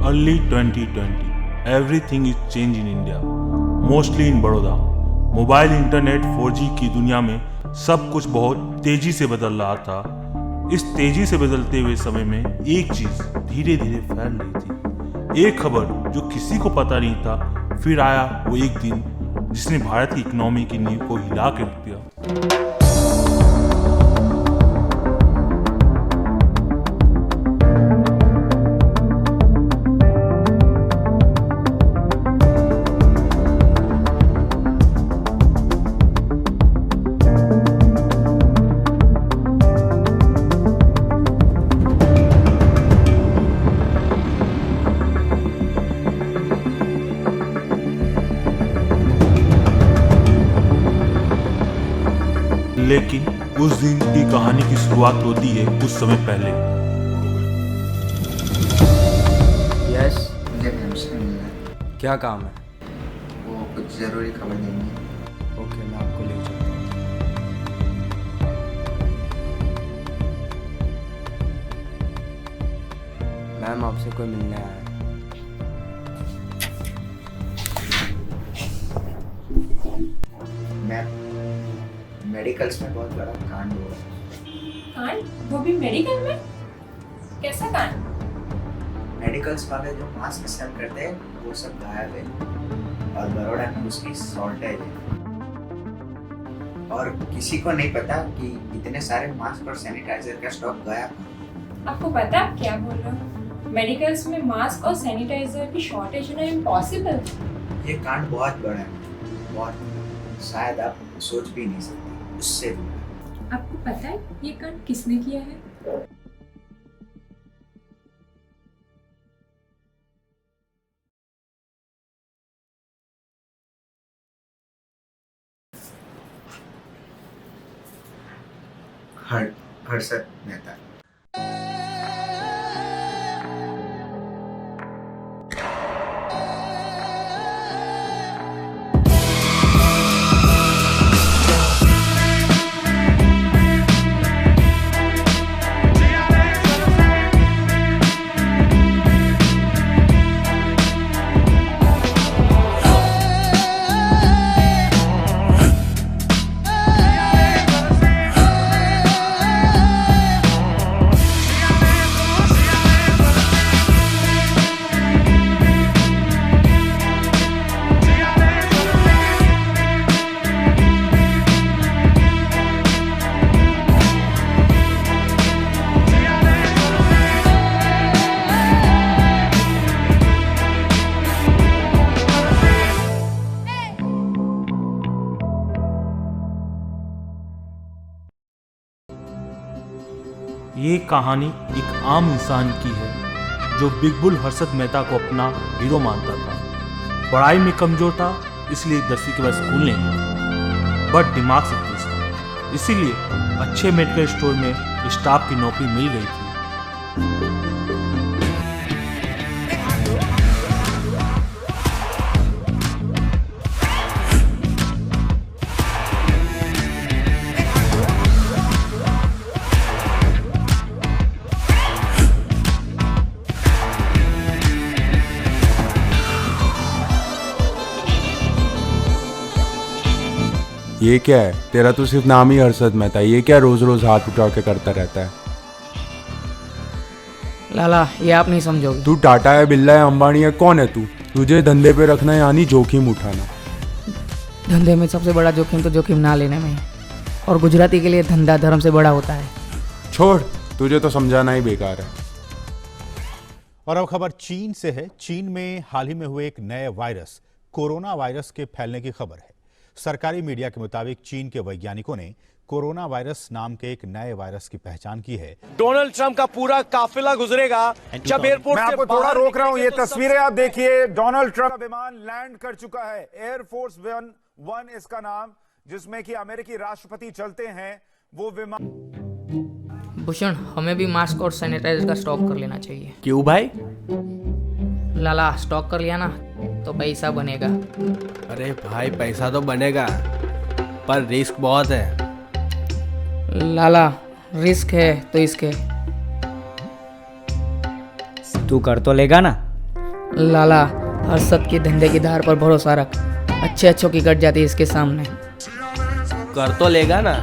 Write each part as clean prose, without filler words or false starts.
Early 2020, everything is changed in India, mostly in Baroda. Mobile internet 4G की दुनिया में सब कुछ बहुत तेजी से बदल रहा था। इस तेजी से बदलते हुए समय में एक चीज धीरे धीरे फैल रही थी, एक खबर जो किसी को पता नहीं था। फिर आया वो एक दिन जिसने भारत की इकोनॉमी की नींव को हिला के रख दिया। लेकिन उस दिन की कहानी की शुरुआत होती है कुछ समय पहले। यस, मुझे मैम से मिलना है। क्या काम है? वो कुछ ज़रूरी खबर देंगे। ओके, मैं आपको ले चलता हूँ। मैम, आपसे कोई मिलने आया है। मैम, मेडिकल्स में बहुत बड़ा कांड हुआ है। कांड? वो भी मेडिकल में? कैसा कांड? मेडिकल्स वाले जो मास्क सेल करते हैं वो सब गायब है और बड़ौदा में उसकी शॉर्टेज है और किसी को नहीं पता कि इतने सारे मास्क और सैनिटाइजर का स्टॉक गायब। आपको पता है आप क्या बोल रहे हो? मेडिकल्स में मास्क और सैनिटाइजर की शॉर्टेज होना इम्पॉसिबल। ये कांड बहुत बड़ा है, बहुत, शायद आप सोच भी नहीं सकते उससे भी। आपको पता है ये कांड किसने किया है? हर्षद मेहता। ये कहानी एक आम इंसान की है जो बिग बुल हर्षद मेहता को अपना हीरो मानता था। पढ़ाई में कमजोर था, इसलिए 10वीं के बाद स्कूल नहीं गया, बट दिमाग से तेज था, इसीलिए अच्छे मेडिकल स्टोर में स्टाफ की नौकरी मिल गई थी। ये क्या है? तेरा तो सिर्फ नाम ही हर्षद मेहता, ये क्या रोज रोज हाथ उठा के करता रहता है? लाला, ये आप नहीं समझोगे। तू टाटा है, बिल्ला है, अंबानी है, कौन है तू? तुझे धंधे पे रखना है यानी जोखिम उठाना। धंधे में सबसे बड़ा जोखिम तो जोखिम ना लेने में, और गुजराती के लिए धंधा धर्म से बड़ा होता है। छोड़, तुझे तो समझाना ही बेकार है। और अब खबर चीन से है। चीन में हाल ही में हुए एक नए वायरस कोरोना वायरस के फैलने की खबर है। सरकारी मीडिया के मुताबिक चीन के वैज्ञानिकों ने कोरोना वायरस नाम के एक नए वायरस की पहचान की है। डोनाल्ड ट्रंप का पूरा काफिला गुजरेगा जब एयरपोर्ट मैं आपको थोड़ा रोक रहा हूं, ये तस्वीरें आप देखिए। डोनाल्ड ट्रंप का विमान लैंड कर चुका है। एयरफोर्स वन इसका नाम, जिसमें कि अमेरिकी राष्ट्रपति चलते हैं। वो विमान। भूषण, हमें भी मास्क और सैनिटाइजर का स्टॉक कर लेना चाहिए। क्यों भाई? लाला, स्टॉक कर लिया ना तो पैसा बनेगा। अरे भाई, पैसा तो बनेगा पर रिस्क बहुत है। लाला, रिस्क है तो इसके। तू कर तो लेगा ना? लाला, हर्षद के धंधे की धार पर भरोसा रख। अच्छे अच्छों की कट जाती है इसके सामने। कर तो लेगा ना,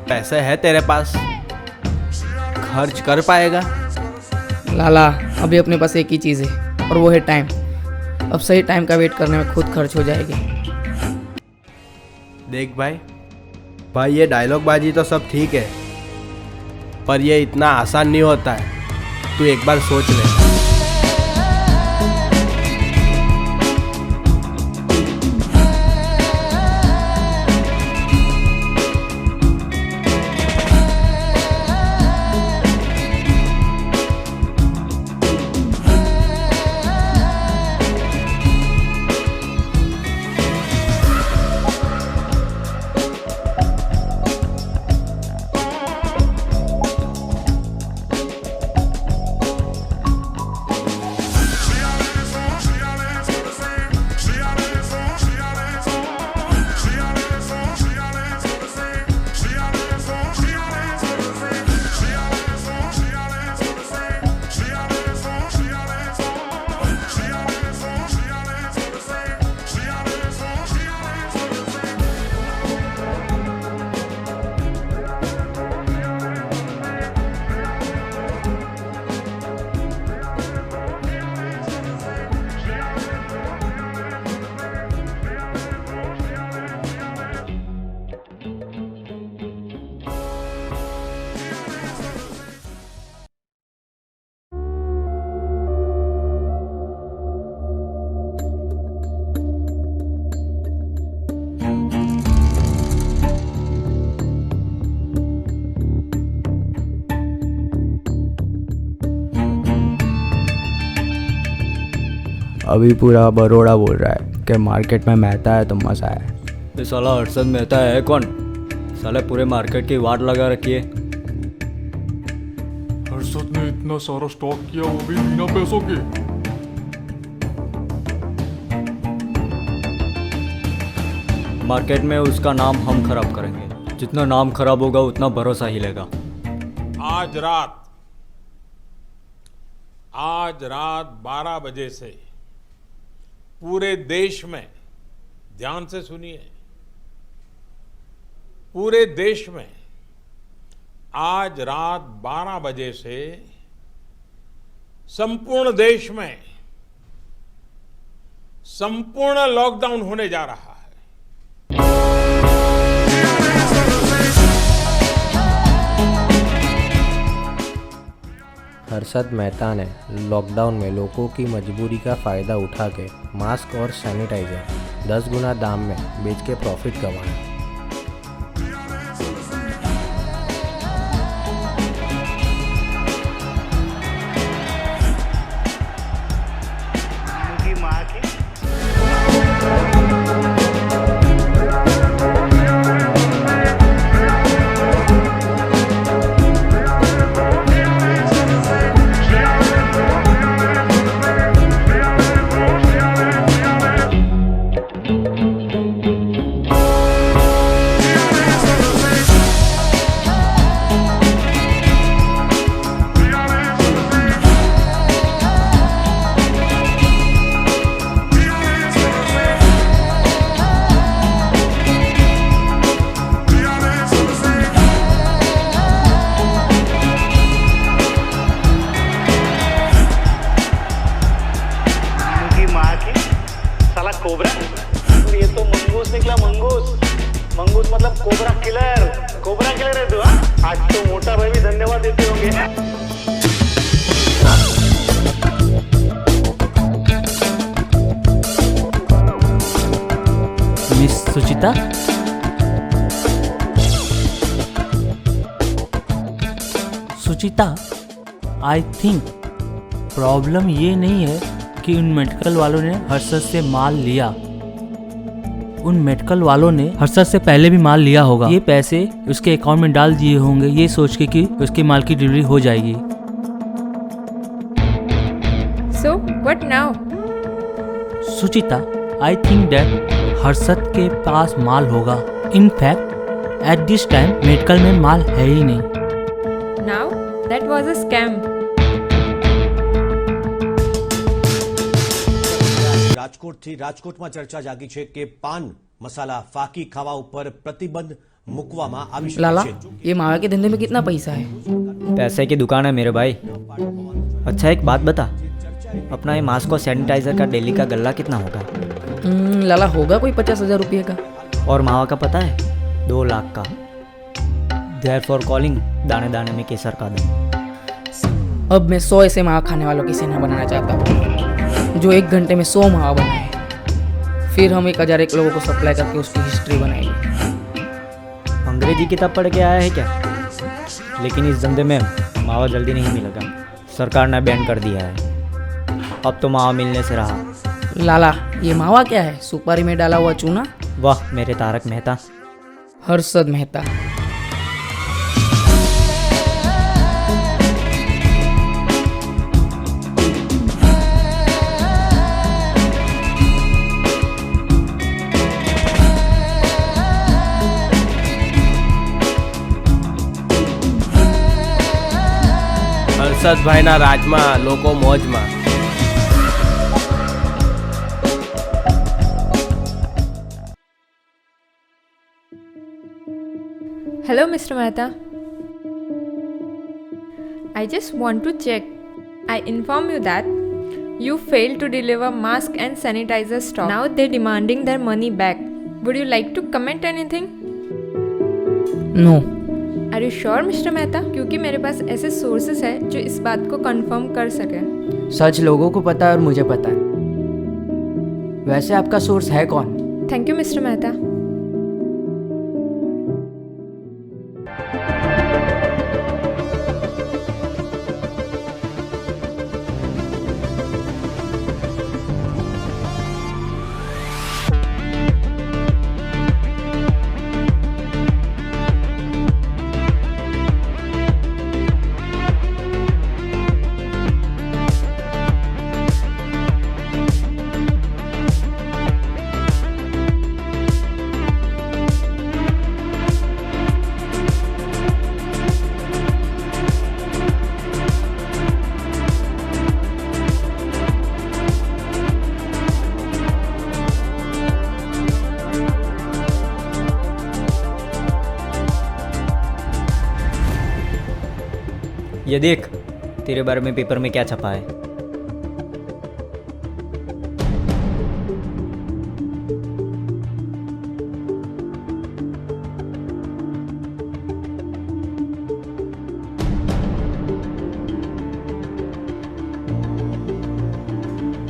पैसे है तेरे पास, खर्च कर पाएगा। लाला, अभी अपने पास एक ही चीज़ है और वो है टाइम। अब सही टाइम का वेट करने में खुद खर्च हो जाएगी। देख भाई ये डायलॉग बाजी तो सब ठीक है, पर ये इतना आसान नहीं होता है। तू एक बार सोच ले। अभी पूरा बरोड़ा बोल रहा है कि मार्केट में मेहता है तो मज़ा है। ये साला हर्षद मेहता है कौन? साले पूरे मार्केट की वाट लगा रखी है। हर्षद ने इतना सारा स्टॉक किया, वो भी बिना पैसों के। मार्केट में उसका नाम हम खराब करेंगे। जितना नाम खराब होगा उतना भरोसा हिलेगा। आज रात 12 बजे से पूरे देश में, ध्यान से सुनिए, पूरे देश में आज रात 12 बजे से संपूर्ण देश में संपूर्ण लॉकडाउन होने जा रहा है। हर्षद मेहता ने लॉकडाउन में लोगों की मजबूरी का फ़ायदा उठा के मास्क और सैनिटाइजर 10 गुना दाम में बेच के प्रॉफिट कमाया। कोबरा, ये तो मंगूस निकला। मंगूस मतलब कोबरा किलर है तू। आज तो मोटा भाई भी धन्यवाद देते होंगे। Miss Suchita, I think problem ये नहीं है कि उन मेडिकल वालों ने हर्षद से माल लिया। उन मेडिकल वालों ने हर्षद से पहले भी माल लिया होगा। ये पैसे उसके अकाउंट में डाल दिए होंगे ये सोच के कि उसके माल की डिलीवरी हो जाएगी। So what now? Suchita, I think that Harshad के पास माल होगा। In fact at this time medical में माल है ही नहीं। Now that was a scam. રાજકોટથી. રાજકોટમાં ચર્ચા જાગી છે કે પાન મસાલા ફાકી ખાવા ઉપર પ્રતિબંધ મૂકવામાં આવી શકે लाला છે. ये मावा के धंधे में कितना पैसा है? पैसे की दुकान है मेरे भाई. अच्छा एक बात बता, अपना ये मास्क और सैनिटाइजर का डेली का गल्ला कितना होगा? लाला होगा कोई 50,000 रुपये का. और मावा का पता है 2 लाख का. देयर फॉर कॉलिंग दाने दाने में केसर का दम. अब मैं 100 ऐसे मावा खाने वालों की सेना बनाना चाहता हूँ जो 1 घंटे में 100 मावा बनाए. फिर हम 1001 लोगों को सप्लाई करके उसकी हिस्ट्री बनाएंगे. अंग्रेजी किताब पढ़ के आया है क्या? लेकिन इस धंधे में मावा जल्दी नहीं मिलेगा. सरकार ने बैन कर दिया है. अब तो मावा मिलने से रहा. लाला ये मावा क्या है? सुपारी में डाला हुआ चूना? वाह मेरे तारक मेहता. हर्षद मेहता. હર્ષદભાઈના રાજમાં લોકો મોજમાં. Hello, Mr. Mehta. I just want to check. I inform you that you failed to deliver mask and sanitizer stock. Now they're demanding their money back. Would you like to comment anything? No. Are you sure, Mr. Mehta? क्योंकि मेरे पास ऐसे sources है जो इस बात को confirm कर सके. सच लोगों को पता है और मुझे पता है. वैसे आपका सोर्स है कौन? Thank you, mister Mehta. ये देख तेरे बारे में पेपर में क्या छपा है.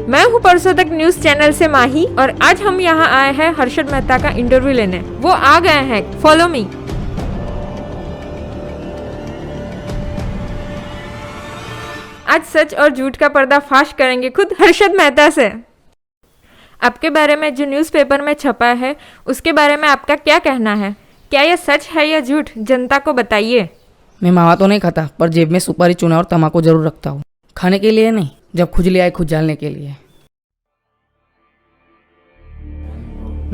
मैं हूँ परसों तक न्यूज चैनल से माही और आज हम यहाँ आए हैं हर्षद मेहता का इंटरव्यू लेने. वो आ गए हैं. Follow me. आज सच और झूठ का पर्दाफाश करेंगे खुद हर्षद मेहता से. आपके बारे में जो न्यूज़पेपर में छपा है उसके बारे में आपका क्या कहना है? क्या यह सच है या झूठ? जनता को बताइए. मैं मावा तो नहीं खाता पर जेब में सुपारी चूना और तम्बाकू जरूर रखता हूँ. खाने के लिए नहीं, जब खुजली आए खुजालने के लिए.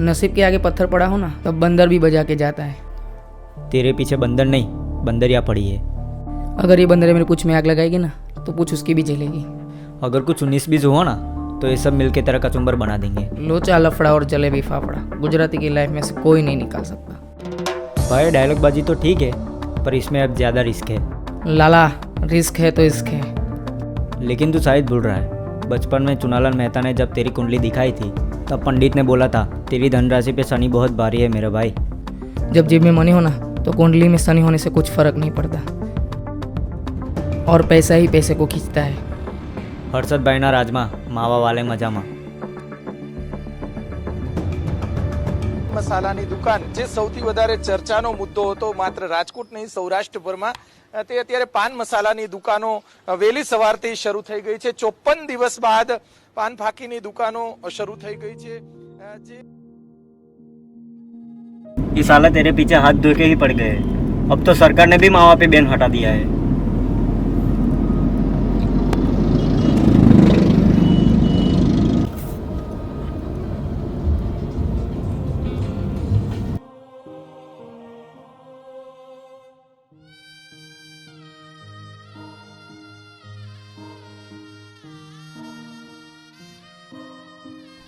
नसीब के आगे पत्थर पड़ा हो ना तब बंदर भी बजा के जाता है. तेरे पीछे बंदर नहीं बंदरिया पड़ी है. अगर ये बंदर मेरे पूछ में आग लगाएगी ना तो पूछ उसकी भी जलेगी. अगर कुछ 19-20 हुआ ना तो ये सब मिलके तेरा कचुम्बर बना देंगे. लोचा लफड़ा और जलेबी फाफड़ा गुजराती की लाइफ में से कोई नहीं निकाल सकता. भाई डायलॉग बाजी तो ठीक है पर इसमें अब ज़्यादा रिस्क है. लाला रिस्क है तो इश्क है. लेकिन तू शायद भूल रहा है बचपन में चुनालाल मेहता ने जब तेरी कुंडली दिखाई थी तब पंडित ने बोला था तेरी धनराशि पे शनि बहुत भारी है मेरे भाई. जब जेब में मनी हो ना तो कुंडली में शनि होने से कुछ फर्क नहीं पड़ता और पैसा ही पैसे को खींचता है. हर्षद भाईना રાજમાં માવા વાલે મજામાં. મસાલાની દુકાન જે સૌથી વધારે ચર્ચાનો મુદ્દો હતો માત્ર રાજકોટ નહીં સૌરાષ્ટ્રભરમાં તે અત્યારે પાન મસાલાની દુકાનો વહેલી સવારથી શરૂ થઈ ગઈ છે. 54 દિવસ બાદ પાન ફાકીની દુકાનો શરૂ થઈ ગઈ છે. ये साला तेरे पीछे हाथ धो के ही पड़ गए. अब तो सरकार ने भी मावा पे बैन हटा दिया है.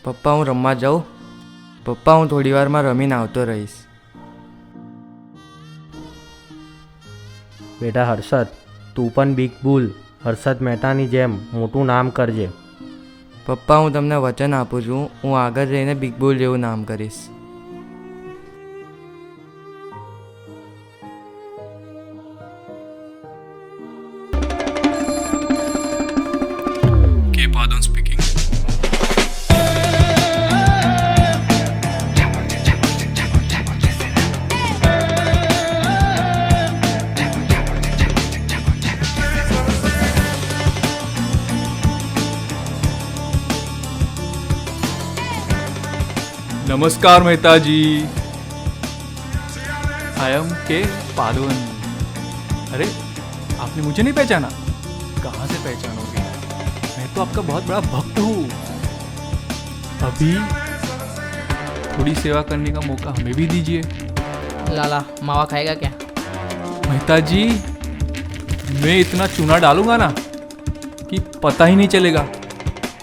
પપ્પા હું રમવા જાઉં? પપ્પા હું થોડી વારમાં રમીને આવતો રહીશ. બેટા હર્ષદ, તું પણ બિગ બુલ હર્ષદ મહેતાની જેમ મોટું નામ કરજે. પપ્પા હું તમને વચન આપું છું, હું આગળ જઈને બિગ બુલ જેવું નામ કરીશ. नमस्कार मेहता जी, आई एम के पादवन. अरे आपने मुझे नहीं पहचाना? कहाँ से पहचानोगे, मैं तो आपका बहुत बड़ा भक्त हूँ. अभी थोड़ी सेवा करने का मौका हमें भी दीजिए. लाला मावा खाएगा क्या? मेहता जी, मैं इतना चूना डालूंगा ना कि पता ही नहीं चलेगा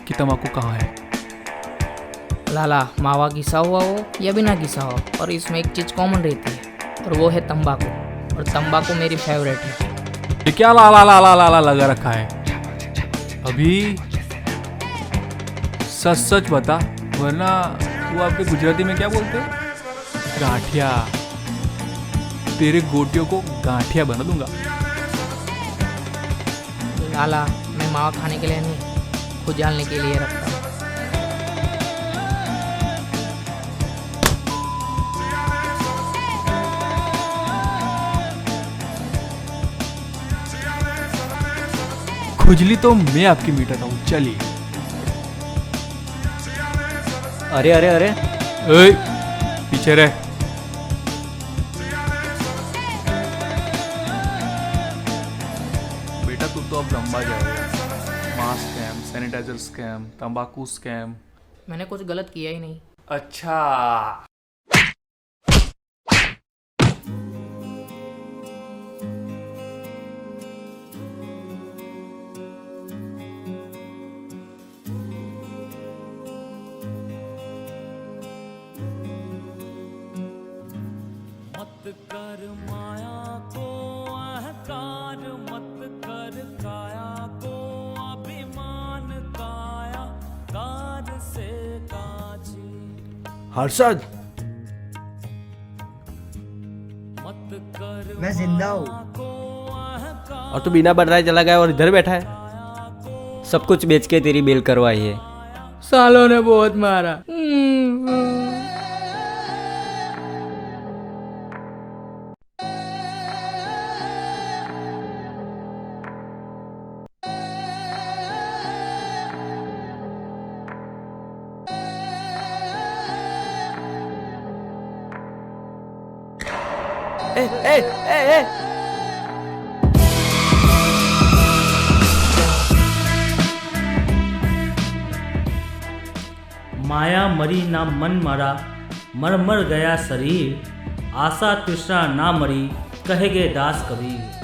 कि तम्बाकू कहाँ है. लाला मावा घिसा हुआ हो या बिना घिसा हो, और इसमें एक चीज़ कॉमन रहती है, और वो है तंबाकू. और तंबाकू मेरी फेवरेट है. ये क्या ला ला ला ला ला ला लगा रखा है? अभी सच सच बता, वरना वो आपके गुजराती में क्या बोलते हैं? गांठिया. तेरे गोटियों को गांठिया बना दूंगा. लाला मैं मावा खाने के लिए नहीं, खुजालने के लिए रखता हूँ. खुजली तो मैं आपकी मीटाता हूँ. चलिए. अरे अरे अरे, ओए, पीछे रह. बेटा तू तो अब लंबा जाएगा. मास्क स्कैम, सैनिटाइजर स्कैम, तंबाकू स्कैम. मैंने कुछ गलत किया ही नहीं. अच्छा. कर माया को अहंकार मत कर, काया को अभिमान, काया कार से काजी. हर्षद, मैं जिंदा हूँ. और तू बिना बताए चला गया और इधर बैठा है. सब कुछ बेच के तेरी बेल करवाई है. सालों ने बहुत मारा. माया मरी ना मन मरा, मर मर गया शरीर, आशा तृष्णा ना मरी, कहेगे दास कबीर.